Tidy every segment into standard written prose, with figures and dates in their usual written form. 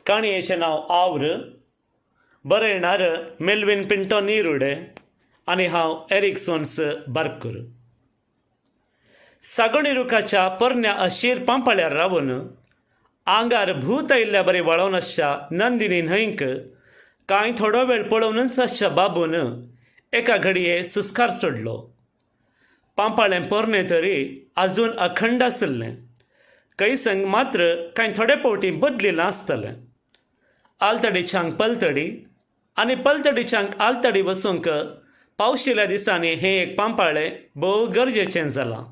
काणयेचें नांव Havre. बरयणार Melvin Pinto Nirude आनी हांव एरिक सोन्स बारकूर. सागोणिरुकाच्या पोरण्या अशीर पांपाळ्यार रावून आंगार भूत आयिल्ल्या बरी वळोवन आसच्या नंदिनी न्हंयक कांय थोडो वेळ पळोवनच आसच्या बाबून एका घडये सुस्कार सोडलो. पांपाळें पोरणें तरी आजून अखंड आसलें. कैसंग मात्र कांय थोडे फावटी बदलिलां आसतलें. आलतडीच्यांक पलतडी आनी पलतडीच्यांक आलतडी वसूंक पावशिल्ल्या दिसांनी हें एक पांपाळें भोव गरजेचें जालां.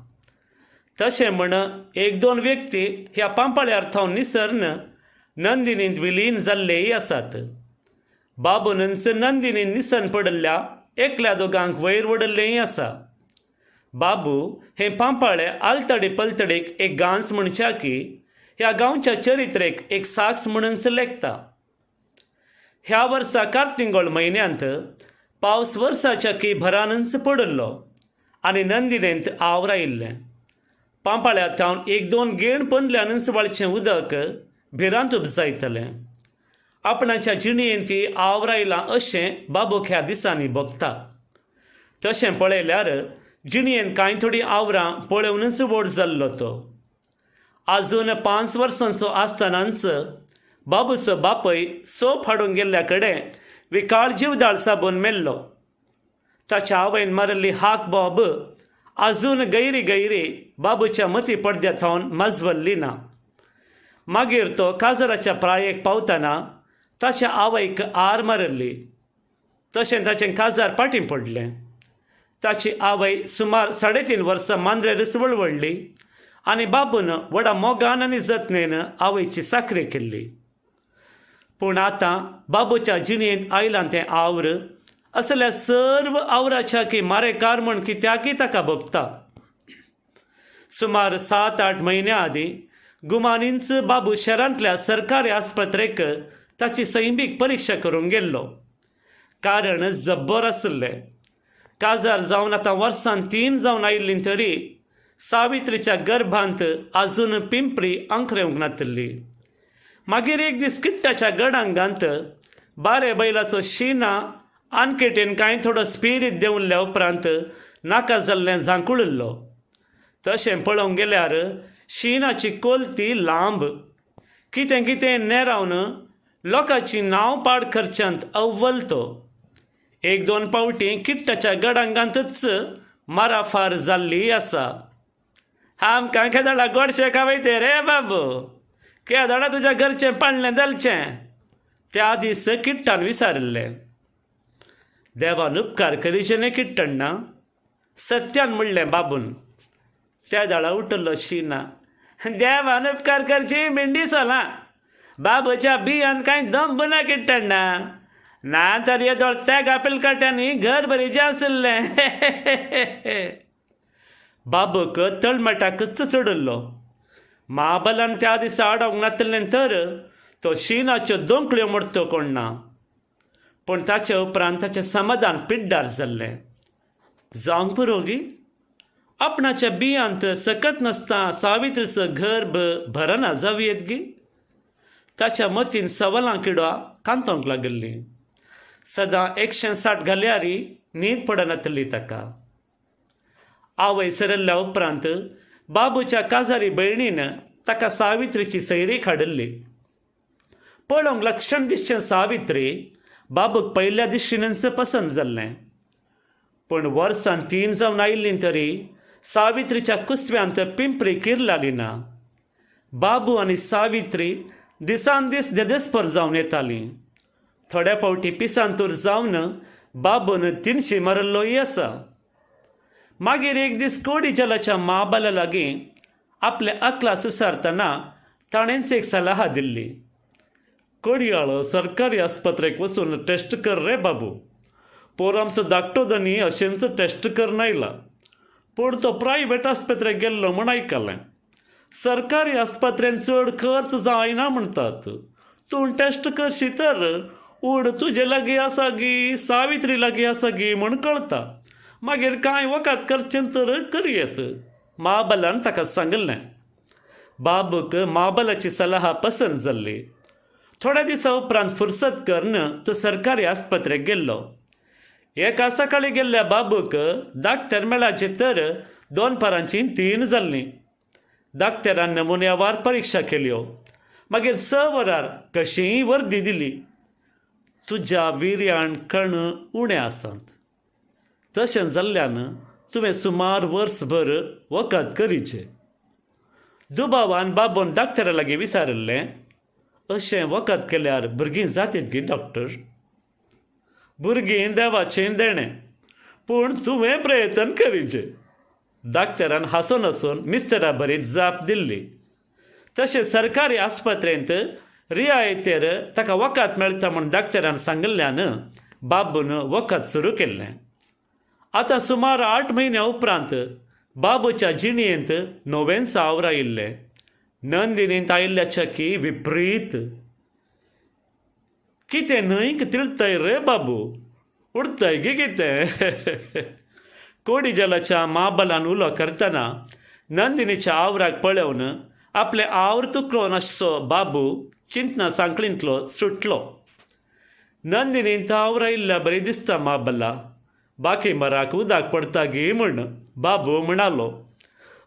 तशें म्हण एक दोन व्यक्ती ह्या पांपाळ्यार थावन निसर्न नंदिनींत विलीन जाल्लेय आसात. बाबूनच नंदिनीन निसन पडल्ल्या एकल्या दोगांक वयर वडल्लेंय आसा. बाबू हें पांपाळें आलतडी पलतडीक एक गांस म्हणच्या की ह्या गांवच्या चरित्रेक एक साक्ष म्हणूनच लेखता. ह्या वर्सा कार्तिंगोळ म्हयन्यांत पावस वर्साच्या की भरानच पडल्लो आनी नंदिनेंत आवर आयिल्लें. पांपाळ्यात थावन एक दोन गेण पंदल्यानच वळचें उदक भिरांत उपजायतलें. आपणाच्या जिणयेंती आवर आयलां अशें बाबूक ह्या दिसांनी भोगता. तशें पळयल्यार जिणयेन कांय थोडी आवरां पळोवनच व्हड जाल्लो तो. आजून 5 वर्सांचो आसतनाच बाबूचो बापूय सोप हाडूंक गेल्ल्या कडेन विकाळ जीवदाळ साबून मेल्लो. ताच्या आवयन मारिल्ली हाक बॉब आजून गैरी गैरी बाबूच्या मती पडद्या थावन माजवल्ली ना. मागीर तो काजराच्या प्रायेक पावतना ताच्या आवयक आर मारिल्ली. तशें ताचें काजार फाटीं पडलें. ताची आवय सुमार 3.5 वर्सां मांद्रेरच वळवळ्ळी आनी बाबून व्हडा मोगान आनी जतनेन आवयची साखरी केल्ली. पूण आतां बाबूच्या जिणयेंत आयलां तें आव्र असल्या सर्व आवराच्या की मारेकार म्हण कित्याकी ताका भोगता. सुमार 7-8 म्हयन्या आदीं गुमानींच बाबू शहरांतल्या सरकारी आस्पत्रेक ताची सैमीक परीक्षा करूंक गेल्लो. कारण जब्बर आसलें. काजार जावन आतां वर्सान 3 जावन आयिल्लीं तरी सावित्रीच्या गर्भांत आजून पिंपरी अंखरेवंक नातली. मागीर एक दीस किट्टाच्या गडांगांत बारे बैलाचो शिना आनकेटेन कांय थोडो स्पिरीत देंवल्ल्या उपरांत नाका जाल्लें झांकुळिल्लो. तशें पळोवंक गेल्यार शिनाची कोलती लांब. कितें कितें नेरावन लोकांची नांव पाड करच्यांत अव्वल तो. 1-2 पावटी किट्टाच्या गडांगांतच माराफार जाल्ली आसा. आमकां केदळा गोडशें खावयते रे बाबू. केदळा तुज्या घरचें पाळणें जालचें. त्या दीस किट्टान विचारिल्लें. देवान उपकार करीचे न्ही किट्टण्णा. सत्यान म्हणलें बाबून. त्या दाळा उठलो शिना. देवान उपकार करची मेंढी सोलां. बाबूच्या बियान कांय दंब ना किट्टण्णा. ना तर येदोळ त्या गापिलकाट्यांनी घर भरीचें आसलें. बाबूक तळमटाकच चडल्लो. महाबलान त्या दिसा आडोंक नातलें तर तो शिनाच्यो दोंकळ्यो मोडतो कोण ना. पूण ताचे उपरांत ताचें समाधान पिड्डार जाल्लें. जावंक पुरोगी आपणाच्या बियांत सकत नासता सावित्रीचो गर्भ भरना जावयेत गी. ताच्या मतीन सवालां किडो कांतोंक लागली. सदां 160 घाल्यारी न्हीद पडनातली ताका. आवय सरल्ल्या उपरांत बाबूच्या काजारी भयणीन ताका सावित्रीची सैरीक हाडिल्ली. पळोवंक लक्षण दिसचें सावित्री बाबूक पयल्या दिश्टीनच पसंत जाल्लें. पूण वर्सान 3 जावन आयिल्लीं तरी सावित्रीच्या कुसव्यांत पिंपरी किरलाली ना. बाबू आनी सावित्री दिसान दीस देदेस्पर जावन येतालीं. थोड्या फावटी पिसांतूर जावन बाबून 300 मारल्लोय आसा. मागीर एक दीस कोडी जलाच्या महाबाला लागीं आपले अकला सुसारतना ताणेंच एक सलाह दिल्ली. कोडयाळ सरकारी आस्पत्रेक वचून टेस्ट कर रे बाबू. पोर आमचो धाकटो धनी अशेंच टेस्ट करन आयला. पूण तो प्रायवेट आस्पत्रेक गेल्लो म्हूण आयकलें. सरकारी आस्पत्रेन चड खर्च जायना म्हणटात. तूं टेस्ट करशी तर उड तुजे लागीं आसा गी सावित्री लागीं आसा गी म्हूण कळटा. मागीर कांय वखद करचें तर करयेत. महाबलान ताका सांगलें. बाबूक महाबलाची सलाह पसंत जाल्ली. थोड्या दिसा उपरांत फुरसत करून तो सरकारी आस्पत्रेक गेल्लो. एका सकाळी गेल्ल्या बाबूक दाक्तर मेळाचे तर 2 पारांची 3 जाल्लीं. दाक्तरान नमुन्यावार परीक्षा केल्यो. मागीर 6 वरार कशीय वर्दी दिली. तुज्या विर्याण कण उणें आसात. तशें जाल्ल्यान तुवें सुमार वर्सभर वखद करीचें. दुबावान बाबून दाक्तरा लागीं विचारलें, अशें वखद केल्यार भुरगीं जातीत गी डॉक्टर? भुरगीं देवाचें देणें, पूण तुवें प्रयत्न करीचें. दाक्तरान हांसून हांसून मिस्टरा बरी जाप दिल्ली. तशें सरकारी आस्पत्रेंत रियायतेर ताका वखद मेळटा म्हूण दाक्तरान सांगिल्ल्यान बाबून वखद सुरू केल्लें. आतां सुमार 8 म्हयन्या उपरांत बाबूच्या जिणयेंत 9वें सावर आयिल्लें. नंदिनींत आयिल्ल्याच्या की विपरीत. कितें न्हंयक तिळतय रे बाबू, उडतय गे कितें? कोडिजलाच्या माबलान उलो करतना नंदिनीच्या आवराक पळोवन आपले आवर तुकलोन आसचो बाबू चिंतना सांकळींतलो सुटलो. नंदिनींत आवरा इल्ल्या बरी दिसता माबला. बाकी मराक उदक पडटा गे म्हण बाबू म्हणालो.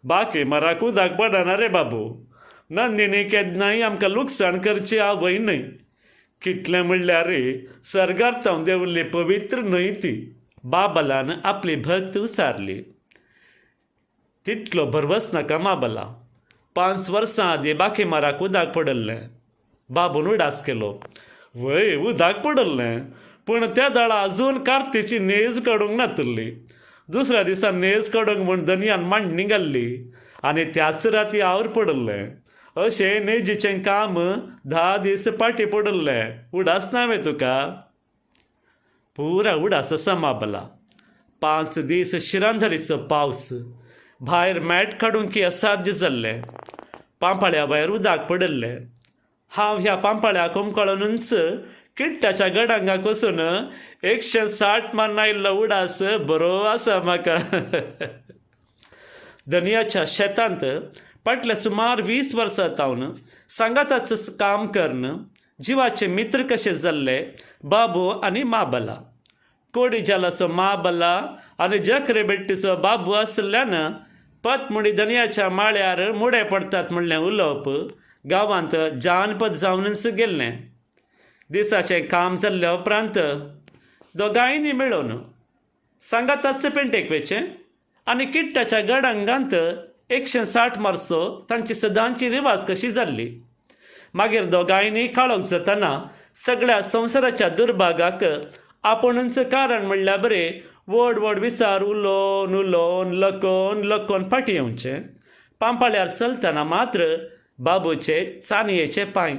बाकी मराक उदक पडना रे बाबू. नंदिनी केन्नाय आमकां लुकसाण करची आवय न्हय. कितलें म्हणल्यार सर्गार्थांव देंवल्ली पवित्र न्हय ती. बाबलान आपली भक्त उसारली. तितलो भरवस नाका माबला. 5 वर्सां आदीं बाकी माराक उदक पडल्लें. बाबून उडास केलो. वय उदक पडल्लें, पूण त्या दाळा अजून कार्तेची नेज काडूंक नातल्ली. दुसऱ्या दिसा नेज काडूंक म्हूण दनयान मांडणी घाल्ली आनी त्याच राती आवड पडल्लें. अशें नेजीचें काम 10 दीस पाटी पडल्लें. उडास नावे तुका? पुरा उडास आसा माबला. 5 दीस शिरांधरीचो पावस. भायर मॅट काडूंक असाध्य जाल्लें. पांपाळ्या भायर उदक पडल्लें. हांव ह्या पांपाळ्याक उमकळूनच किट्टाच्या गडांगाक वचून 160 मान आयिल्लो उडास बरो आसा म्हाका. दनयाच्या शेतांत फाटल्या सुमार 20 वर्सां तावन सांगाताच काम करून जिवाचे मित्र कशे जाल्ले बाबू आनी माबला. कोडिजालाचो माबला आनी जखरेबेट्टीचो बाबू आसल्यान पतमुडी दनयाच्या माळ्यार मुडे पडटात म्हणलें उलोवप गांवांत जानपद जावनच गेल्लें. दिसाचें काम जाल्ल्या उपरांत दोगांयनी मेळून सांगाताच पेंटेक वेचें आनी किट्टाच्या गडांगांत 160 मारचो तांची सदांची रिवाज कशी जाल्ली. मागीर दोगांयनी काळोख जातना सगळ्या संवसाराच्या दुर्भागाक आपुणूच कारण म्हणल्यार बरे व्हड व्हड विचार उलोवन उलोवन लकोन लकोन फाटी येवचें. पांपाळ्यार चलतना मात्र बाबूचे चानयेचे पांय.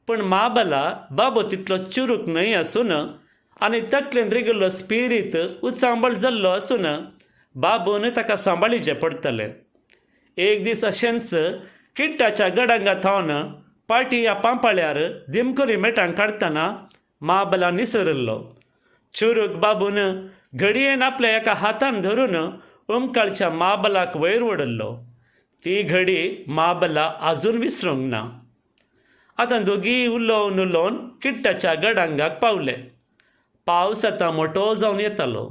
पूण माबला बाबू तितलो चुरूक न्हय आसून आनी तकलेंत रिगिल्लो स्पिरीत उचांबळ जाल्लो आसून बाबून ताका सांबाळीचें पडटलें. एक दीस अशेंच किट्टाच्या गडांगा थावन पाटी ह्या पांपाळ्यार दिमकुरी मेटान काडतना माबला निसरल्लो. चुरूक बाबून घडयेन आपल्या एका हातान धरून उमकाळच्या माबलाक वयर ओडल्लो. ती घडी माबला आजून विसरूंक ना. आतां दोगी उलोवन उलोवन किट्टाच्या गडांगाक पावले. पावस आतां मोठो जावन येतालो.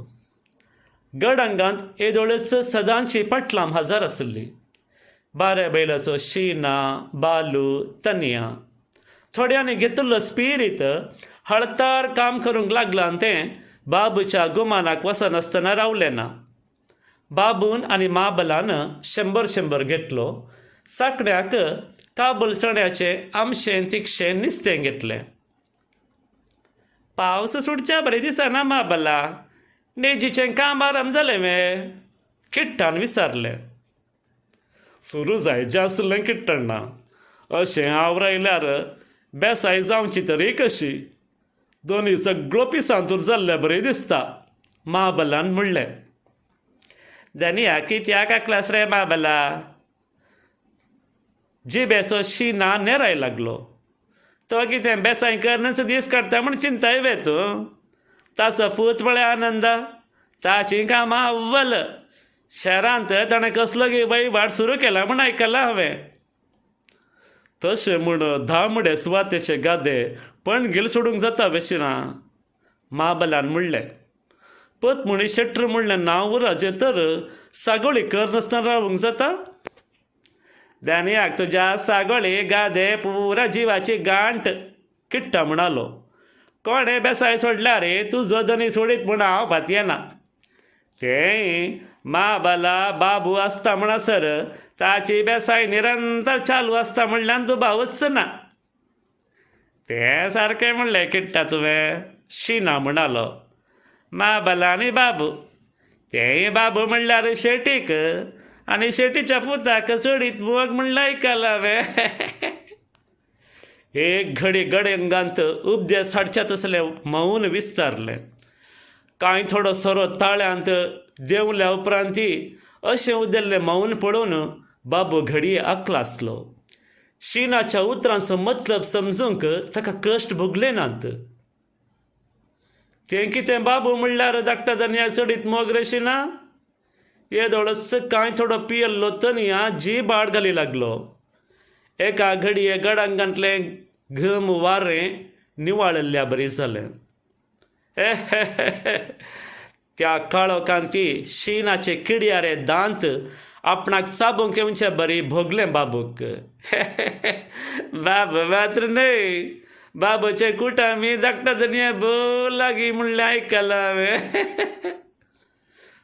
गडांगांत येदोळच सदांची पाटलां हजार आसली. बारे बैलाचो शिना बालू तनया. थोड्यांनी घेतिल्लो स्पिरीत हळतार काम करूंक लागलां आनी तें बाबूच्या गुमानाक वचनासतना रावलें ना. बाबून आनी माबलान 100 घेतलो. साकड्याक काबूल चण्याचें आमशें तिक्षें निस्तें घेतलें. पावस सुटच्या बरें दिसना माबला. नेजीचें काम आराम जालें वे? किट्टान विचारलें. सुरू जायचें आसलें किट्टण्णा. अशें आवरायल्यार बेसाय जावची तरी कशी? दोनी सगळो पिसांतूर जाल्लें बरें दिसता, माबलान म्हणलें. दनिया कित्याक आकलास रे माबला? जिबेचो शिना नेराय लागलो. तो कितें बेसाय करनच दीस काडटा म्हूण चिंताय वे तूं? ताचो पूत म्हळ्यार आनंद. ताची कामां अव्वल. शहरांत ताणें कसलो वयवाट सुरू केला म्हूण आयकलां हांवें. तशें म्हूण धामडे सुवातेचे गादे पणगेल सोडूंक जाता वेशिना. महाबलान म्हणलें. पत म्हणी शेट्र म्हणलें नांव राजे तर सागोळी कर नासतना रावूंक जाता. दानियाक तुज्या सागोळी गादे पुरा जिवाची गांठ किट्टा म्हणालो. कोणे बेसाय सोडल्या रे तुजो धनी सोडीत म्हण हांव फाती येना. तें महाबला बाबू आसता म्हणसर ताची बेसाय निरंतर चालू आसता म्हणल्यान दुबावच ना. तें सारकें म्हणलें किट्टा तुवें. शिना म्हणालो. महाबला आनी बाबू तेय बाबू म्हणल्यार शेटीक आनी शेटीच्या पुताक चडीत मोग म्हणल्यार आयकला हांवें. एक घडी गडंगांत उपदेश हाडच्या तसलें मौन विस्तारलें. कांय थोडो सोरो ताळ्यांत देंवल्या उपरांती अशें उदेल्लें मौन पळोवन बाबू घडये आकलासलो. शिनाच्या उतरांचो मतलब समजूंक ताका कश्ट भोगले नात. तें कितें बाबू म्हणल्यार धाकट्या धन्या चडीत मोग रे शिना. येदोळच कांय थोडो पियल्लो तनया जीब आड घाली लागलो. एका घडये गडांगांतलें घम वारें निवाळिल्ल्या बरी जालें. त्या काळोखांती शिनाचे किडयारे दांत आपणाक चाबूंक येवचे बरी भोगलें बाबूक. बाबू मात्र न्हय. बाबूचे कुटामी धाकट्या धन्या भोव लागीं म्हणलें आयकलां हांवें.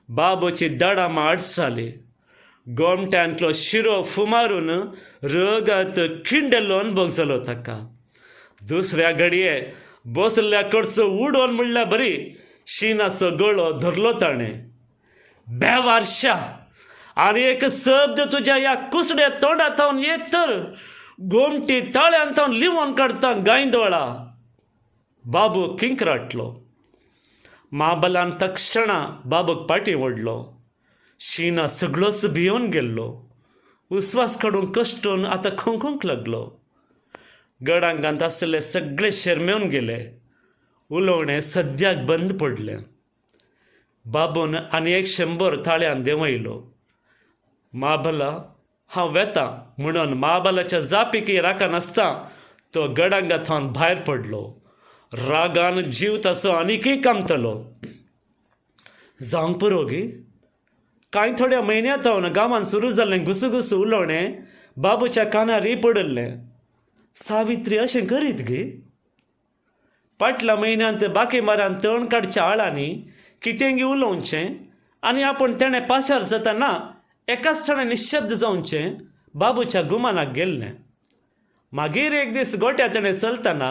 बाबूची दाडां अडसाली. गोमट्यांतलो शिरो फुमारून रगात खिंडलो अनुभव जालो ताका. दुसऱ्या घडये बसल्ल्या कडचो उडोवन म्हणल्यार बरी शिनाचो गळो धरलो ताणें. बेवारशा आनी एक शब्द तुज्या ह्या कुसड्या तोंडांतावन येत तर गोमटी ताळ्यांतावन लिवोन काडटा गायदोळा. बाबू किंकराटलो. महाबलान तक्षणा बाबूक पाटी ओडलो. शिना सगळोच भियोन गेल्लो. उस्वास काडून कश्टून आतां खोंकूंक लागलो. गडांगांत आसले सगळे शर्मेवन गेले. उलोवणें सद्याक बंद पडलें. बाबून आनी 100 ताळ्यान देंवयलो. महाबला हांव वेता म्हणून महाबलाच्या जापीकी राखा नासता तो गडांगांतावन भायर पडलो. रागान जीव ताचो आनीकय कामतलो. जावंक पुरो गे. कांय थोड्या म्हयन्यांतावन गांवांत सुरू जाल्लें घुसुघुसू उलोवणें बाबूच्या कानार पडल्लें. सावित्री अशें करीत गे. फाटल्या म्हयन्यांत बाकी मारान तण काडच्या आळांनी कितेंगी उलोवचें आनी आपूण तेणें पाशार जातना एकाच थळां निशब्द जावचें बाबूच्या गुमानाक गेल्लें. मागीर एक दीस गोट्या तेणें चलतना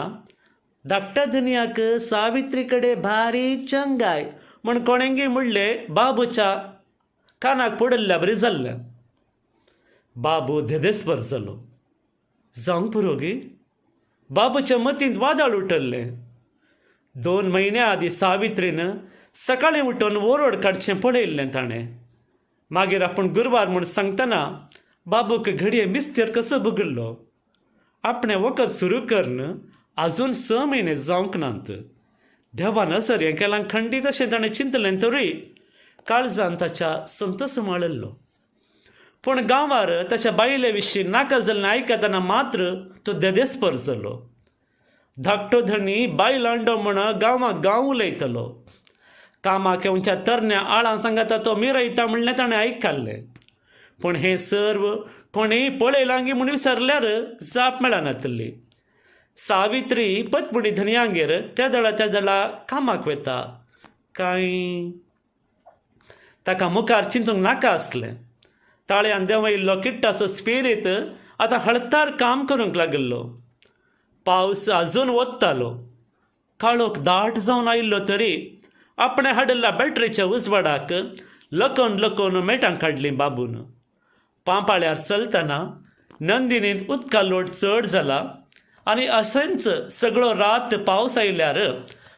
धाकट्या धन्याक सावित्री कडेन भारी चंगाय म्हण कोणेंगी म्हणलें बाबूच्या कानाक पडल्ल्या बरी जाल्लें. बाबू धेदेस्पर जालो. जावंक पुरो गे. बाबूच्या मतींत वादळ उठल्लें. 2 म्हयन्या आदीं सावित्रीन सकाळीं उठून ओरड काडचें पळयल्लें ताणें. मागीर आपूण गुरवार म्हूण सांगतना बाबूक घडये मिस्तेर कसो भुगल्लो. आपणें वखद सुरू करन आजून 6 म्हयने जावंक नात. देवान असर हें केलां खंडीत अशें ताणें चिंतलें तरी काळजान ताच्या संतोश माळिल्लो. पूण गांवार ताच्या बायले विशीं नाका जाल्लें आयकतना मात्र तो देदेस्पर जालो. धाकटो धणी बायलांडो म्हण गांवाक गांव उलयतलो. कामाक येवच्या तरण्या आळां सांगाता तो मिरयता म्हणलें ताणें आयकल्लें. पूण हें सर्व कोणेय पळयलांगी म्हूण विचारल्यार जाप मेळनातली. सावित्री पत्मुडी धनयांगेर त्या दळा कामाक वेता. कांय ताका मुखार चिंतूंक नाका आसलें. ताळ्यान देंवयल्लो किट्टाचो स्पिरीट आतां हळतार काम करूंक लागलो. पावस आजून वत्तालो. काळोख दाट जावन आयिल्लो तरी आपणें हाडिल्ल्या बॅटरीच्या उजवाडाक लकोन लकोन मेटां काडलीं बाबून. पांपाळ्यार चलतना नंदिनींत उदका लोट चड जाला आनी अशेंच सगळो रात पावस आयल्यार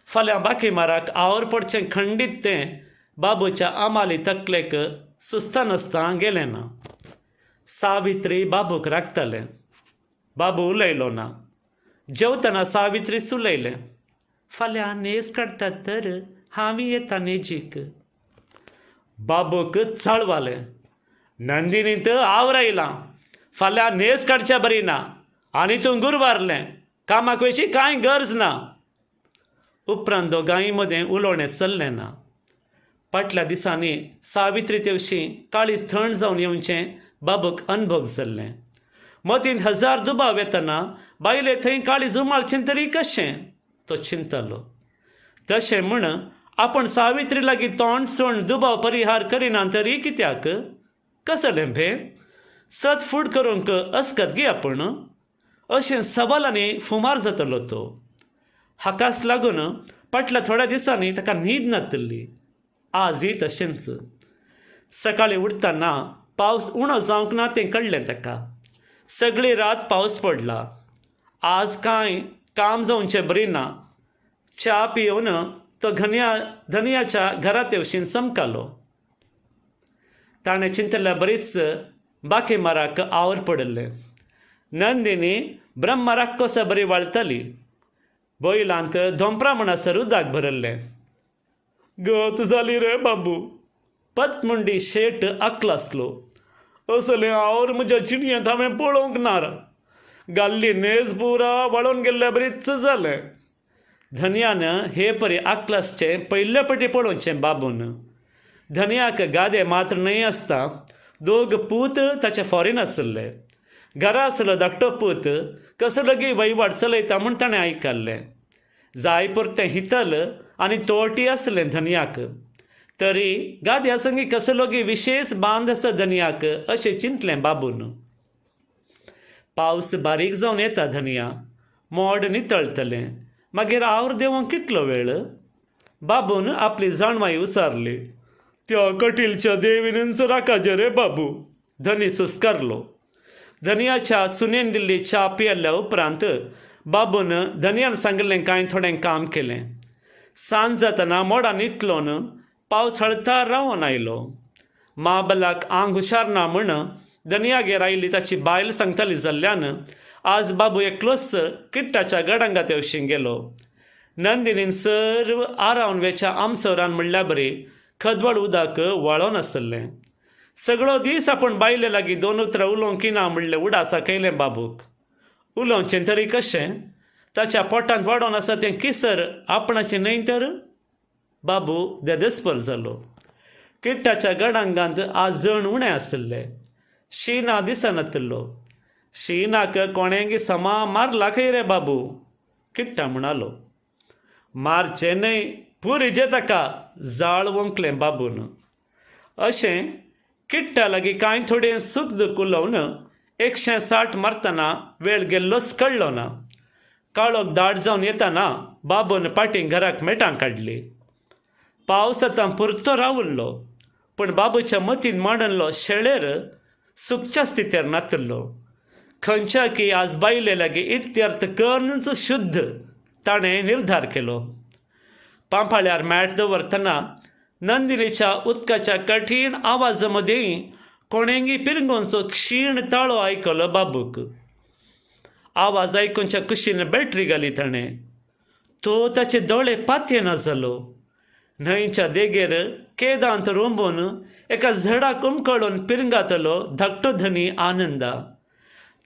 फाल्यां बाकी माराक आवर पडचें खंडीत तें बाबूच्या आमाली तकलेक सुस्ता नासता गेलें ना. सावित्री बाबूक राखतालें. बाबू उलयलो ना. जेवतना सावित्री सुलयलें. फाल्यां नेज काडटात तर हांवी येता नेजीक. बाबूक चाळवालें. नंदिनींत आवरायलां. फाल्यां नेज काडच्या बरी ना. आनी तूं गुरवारलें, कामाक वयची कांय गरज ना. उपरांत दोगांय मदें उलोवणें चल्लें ना. फाटल्या दिसांनी सावित्री तेवशी काळीज थंड जावन येवचें बाबूक अनुभव जाल्लें. मतीन हजार दुबाव येतना बायले थंय काळीज उमाळचें तरी कशें तो चिंतलो. तशें म्हण आपण सावित्री लागीं तोंड सोंड दुबाव परिहार करिना तरी कित्याक? कसलें भे सत फूड करूंक अस्कत गे आपण. अशें सवालांनी फुमार जातलो तो. हाकाच लागून फाटल्या थोड्या दिसांनी ताका न्हीद नातली. आजय तशेंच. सकाळीं उठतना पावस उणो जावंक ना तें कळ्ळें ताका. सगळी रात पावस पडला. आज कांय काम जावचें बरी ना. च्या पिवन तो धनियाच्या घरात येवशीन समकालो. ताणें चिंतल्या बरीच बाकी माराक आवर पडले. नंदिनी ब्रह्मराक कसो बरी वाळटली. बैलांत धोंपरा म्हणसर उदक भरल्लें. गत जाली रे बाबू. पतमुंडी शेट आकलासलो. असलें आवर म्हज्या चिडयेंत हांवें पळोवंक ना. गाल्ली नेज पुरा वाळून गेल्ल्या बरीच जालें. धनियान हे परी आकलासचें पयले फावटी पळोवचें बाबून. धनियाक गादे मात्र न्हय आसता. दोग पूत ताचे फॉरेन आसले. घरा आसलो धाकटो पूत कसलोगी वैवाड चलयता म्हूण ताणें आयकल्लें. जाय परतें हितल आनी तोटी आसलें धनियाक. तरी गाद्या संगी कसलोगी विशेष बांद आसा धनियाक अशें चिंतलें बाबून. पावस बारीक जावन येता धनिया. मोड नितळतलें. मागीर आवर देवंक कितलो वेळ? बाबून आपली जाणवाई उसारली. त्या कटीलच्या देवीनच राखाजे रे बाबू. धनी सुस्कारलो. धनियाच्या सुनेन दिल्ली च्या पियेल्ल्या उपरांत बाबून धनियान सांगलें कांय थोडें काम केलें. सांज जातना मोडान इतलोन पावस हळतार रावून आयलो. माबलाक आंग हुशार ना म्हण धनियागेर आयिल्ली ताची बायल सांगताली जाल्ल्यान आज बाबू एकलोच किट्टाच्या गडांगात येवशीं गेलो. नंदिनीन सर्व आरावन वेच्या आमसोरान म्हणल्या बरी खदवळ उदक वाळोन आसलें. सगळो दीस आपण बायले लागीं दोन उतरां उलोवंक ना म्हणलें उडासा केलें बाबूक. उलोवचें तरी कशें? ताच्या पोटांत वाडोवन आसा तें किसर आपणाचें न्हय तर? बाबू देदस्पर जालो. किट्टाच्या गडांगांत आज जण उणें आसलें. शीना दिसनातलो. शीनाक कोणेंगी समा मारला खंय रे बाबू? किट्टा म्हणालो. मारचें न्हय पुरिजे ताका. जाळ वंकलें बाबून. अशें किट्टा लागीं कांय थोडें सूख दूख उलोवन 160 मारतना वेळ गेल्लोच कळ्ळो ना. काळोख दाट जावन येताना बाबून पाटीं घराक मेटां काडली. पावस आतां पुरतो रावुल्लो. पूण बाबूच्या मतीन मांडलो शेळेर सुखच्या स्थितीर नातलो. खंयच्या की आज बायले लागीं इत्यर्थ कर्नच शुद्ध ताणें निर्धार केलो. पांपाळ्यार मॅट दवरतना नंदिनीच्या उदकाच्या कठीण आवाजा मदें कोणेंगी पिरंगोंचो क्षीण ताळो आयकलो बाबूक. आवाज आयकूनच्या कुशीन बॅटरी घाली ताणें. तो ताचे दोळे पातयेना जालो. न्हंयच्या देगेर केदांत रोंबून एका झडाक उमकळून पिरंगातलो धाकटो धनी आनंदा.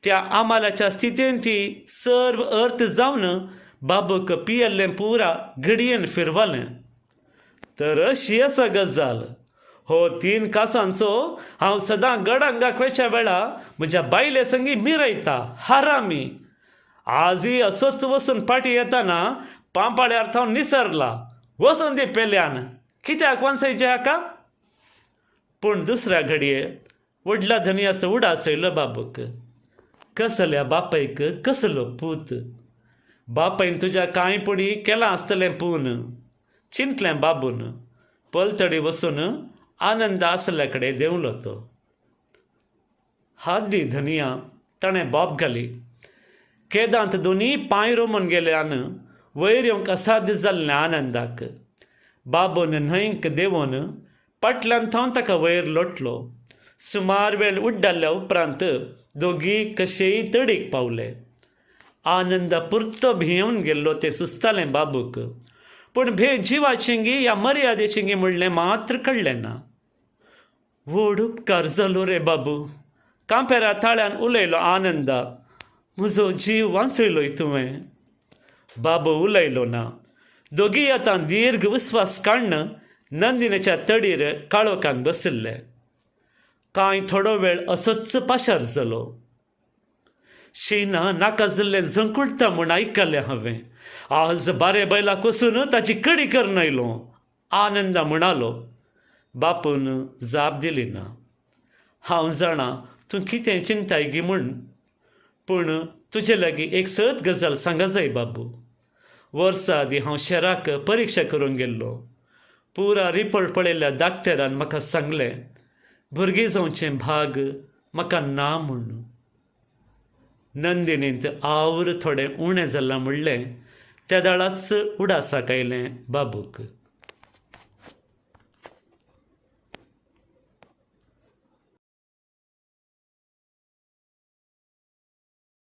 त्या आमालाच्या स्थितीन ती सर्व अर्थ जावन बाबूक पियेल्लें पुरा घडयेन फिरवालें. तर अशी आसा गजाल. हो 3 कासांचो हांव सदां गडांगाक वेच्या वेळा म्हज्या बायले संगी मिरयता हारामी. आजय असोच वचून फाटी येताना पांपाळ्यार थावन निसरला. वचून दी पेल्यान. कित्याक वंसयचें हाका? पूण दुसऱ्या घडये व्हडल्या धनयाचो उडास येयलो बाबूक. कसल्या बापायक कसलो पूत. बापायन तुज्या कांय पडी केलां आसतलें पून चिंतलें बाबून. पलतडी वचून आनंद आसल्या कडेन देंवलो तो. हात दी धनिया ताणें बोब घाली. केदांत दोनी पांय रोमून गेल्यान वयर येवंक असाध्य जाल्लें आनंदाक. बाबून न्हंयक देंवन फाटल्यान थावन ताका वयर लोटलो. सुमार वेळ उड्डाल्ल्या उपरांत दोगी कशेय तडीक पावले. आनंद पुरतो भियेवन गेल्लो तें सुस्तालें बाबूक. पूण भे जिवाचेंगी ह्या मर्यादेचेंगी म्हणलें मात्र कळ्ळें ना. व्हड उपकार जालो रे बाबू. कांपेरा ताळ्यान उलयलो आनंदा. म्हजो जीव वाचयलोय तुवें. बाबू उलयलो ना. दोगी आतां दीर्घ विस्वास काडन नंदिनीच्या तडीर काळोखान बशिल्ले. कांय थोडो वेळ असोच पाशार जालो. शिना नाका जाल्लें झंकुळटा म्हूण आयकलें हांवें. आज बारे बैलाक वचून ताची कडी करून आयलो. आनंदा म्हणालो. बापून जाप दिली ना. हांव जाणा तूं कितें चिंताय गी म्हूण, पूण तुजे लागीं एक सत गजाल सांगा जाय बाबू. वर्सां आदीं हांव शहराक परिक्षा करूंक गेल्लो. पुरा रिपोर्ट पळयल्ल्या डाक्टरान म्हाका सांगलें भुरगीं जावचें भाग म्हाका ना म्हूण. नंदिनींत आवर थोडें उणें जालां म्हणलें त्या दाळाच उडासाक आयलें बाबूक.